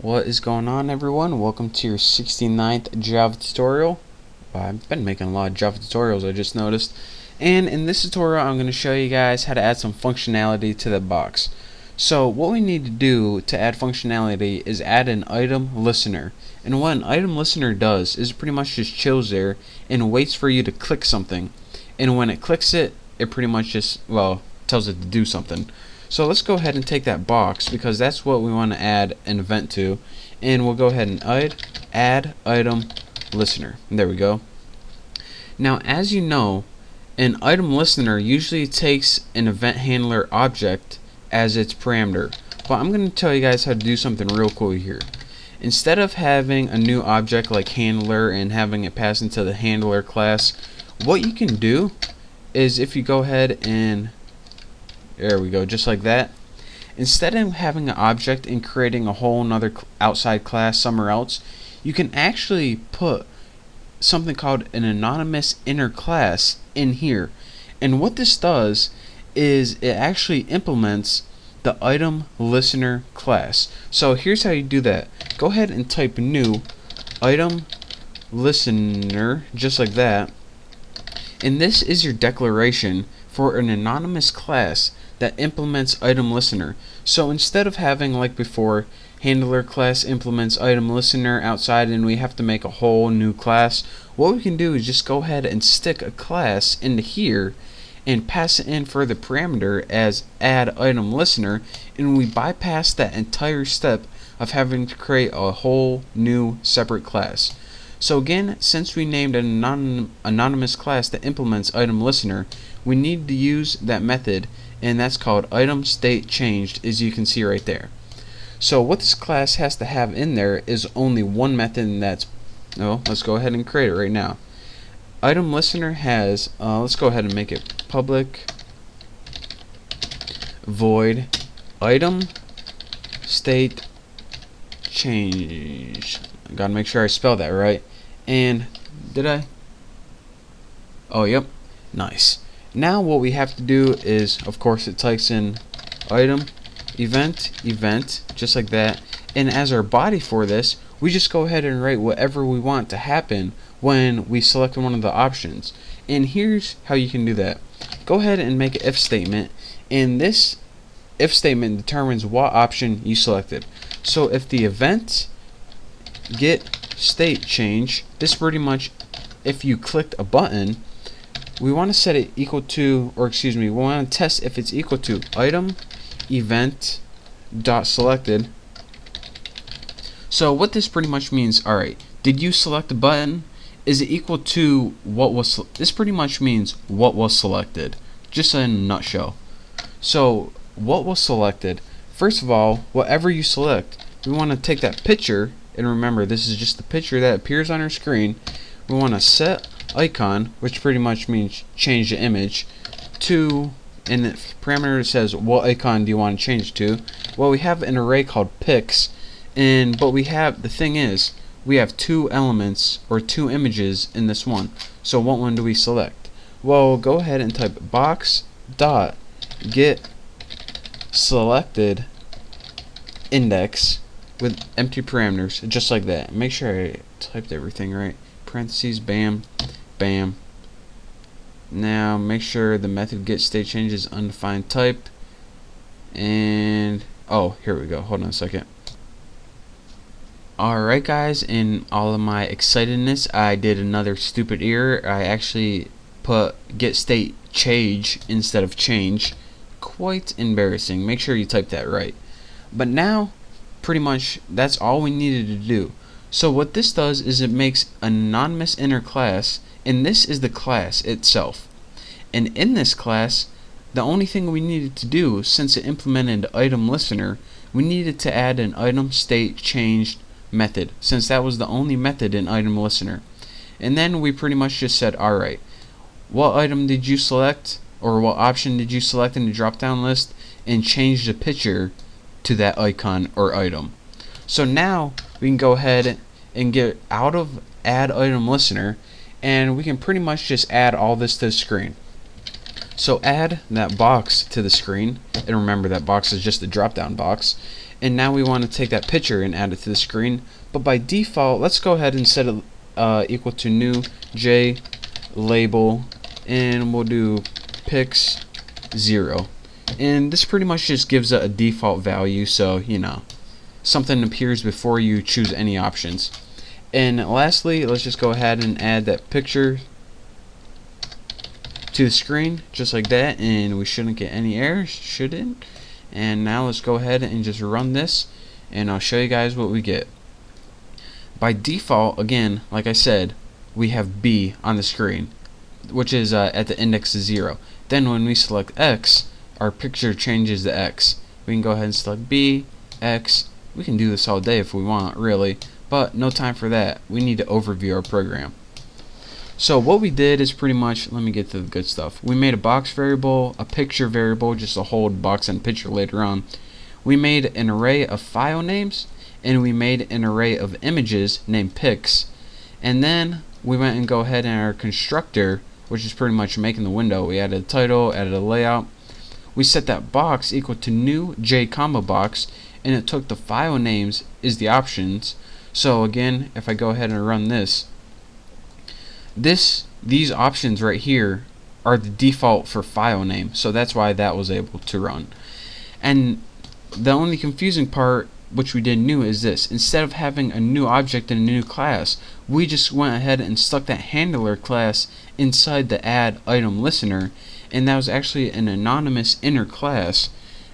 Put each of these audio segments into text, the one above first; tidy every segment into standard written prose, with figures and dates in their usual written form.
What is going on, everyone? Welcome to your 69th Java tutorial. I've been making a lot of Java tutorials, I just noticed. And in this tutorial I'm going to show you guys how to add some functionality to the box. So what we need to do to add functionality is add an item listener. And what an item listener does is pretty much just chills there and waits for you to click something. And when it clicks it, it pretty much just, well, tells it to do something. So let's go ahead and take that box, because that's what we want to add an event to, and we'll go ahead and add item listener. And there we go. Now, as you know, an item listener usually takes an event handler object as its parameter, but I'm going to tell you guys how to do something real cool here. Instead of having a new object like handler and having it pass into the handler class, what you can do is, if you go ahead and there we go, just like that. Instead of having an object and creating a whole nother outside class somewhere else, you can actually put something called an anonymous inner class in here. And what this does is it actually implements the item listener class. So here's how you do that. Go ahead and type new item listener, just like that. And this is your declaration for an anonymous class that implements item listener. So instead of having, like before, handler class implements item listener outside and we have to make a whole new class, what we can do is just go ahead and stick a class into here and pass it in for the parameter as add item listener, and we bypass that entire step of having to create a whole new separate class. So again, since we named an anonymous class that implements item listener, we need to use that method, and that's called item state changed, as you can see right there. So what this class has to have in there is only one method, and that's, let's go ahead and create it right now. Item listener has, let's go ahead and make it public void item state change. I gotta make sure I spell that right. And did I? Oh, yep. Nice. Now what we have to do is, of course, it types in item event, just like that. And as our body for this, we just go ahead and write whatever we want to happen when we select one of the options. And here's how you can do that. Go ahead and make an if statement, and this if statement determines what option you selected. So if the event get state change, this pretty much, if you clicked a button, we want to set it equal to, or excuse me, we want to test if it's equal to item event dot selected. So what this pretty much means, alright, did you select a button? Is it equal to what was, this pretty much means what was selected, just in a nutshell. So what was selected, first of all, whatever you select, we want to take that picture, and remember this is just the picture that appears on our screen. We want to set icon, which pretty much means change the image, to, and the parameter says what icon do you want to change it to. Well, we have an array called pics, and but we have, the thing is, we have two elements or two images in this one. So what one do we select? Well, go ahead and type box dot get selected index with empty parameters, just like that. Make sure I typed everything right. Parentheses, bam, bam. Now make sure the method get state change is undefined type, and oh, here we go, hold on a second. Alright guys, in all of my excitedness I did another stupid error. I actually put get state change instead of change. Quite embarrassing. Make sure you type that right. But now pretty much that's all we needed to do. So what this does is it makes an anonymous inner class, and this is the class itself. And in this class, the only thing we needed to do, since it implemented item listener, we needed to add an item state changed method, since that was the only method in item listener. And then we pretty much just said, alright, what item did you select, or what option did you select in the drop down list, and change the picture to that icon or item. So now we can go ahead and get out of add item listener, and we can pretty much just add all this to the screen. So add that box to the screen, and remember that box is just a drop down box, and now we want to take that picture and add it to the screen. But by default, let's go ahead and set it equal to new J label, and we'll do pics 0. And this pretty much just gives it a default value, so you know, something appears before you choose any options. And lastly, let's just go ahead and add that picture to the screen just like that, and we shouldn't get any errors, shouldn't. And now let's go ahead and just run this, and I'll show you guys what we get. By default, again, like I said, we have B on the screen, which is at the index of 0. Then when we select X, our picture changes to X. We can go ahead and select B, X. We can do this all day if we want, really, but no time for that. We need to overview our program. So what we did is pretty much, let me get to the good stuff. We made a box variable, a picture variable, just to hold box and picture later on. We made an array of file names, and we made an array of images named pics. And then we went and go ahead in our constructor, which is pretty much making the window. We added a title, added a layout. We set that box equal to new J comma box, and it took the file names is the options. So again, if I go ahead and run this, these options right here are the default for file name, so that's why that was able to run. And the only confusing part, which we did new, is this: instead of having a new object in a new class, we just went ahead and stuck that handler class inside the add item listener, and that was actually an anonymous inner class.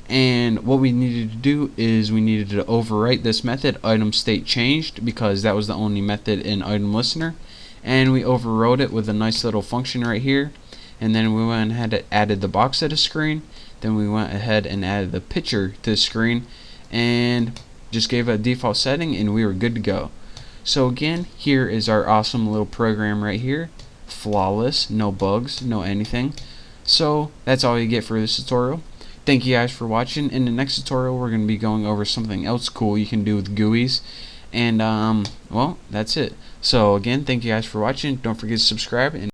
And what we needed to do is we needed to overwrite this method item state changed, because that was the only method in item listener, and we overrode it with a nice little function right here. And then we went ahead and added the box to the screen, then we went ahead and added the picture to the screen, and just gave it a default setting, and we were good to go. So again, here is our awesome little program right here, flawless, no bugs, no anything. So that's all you get for this tutorial. Thank you guys for watching. In the next tutorial, we're going to be going over something else cool you can do with GUIs. And well, that's it. So again, thank you guys for watching. Don't forget to subscribe, and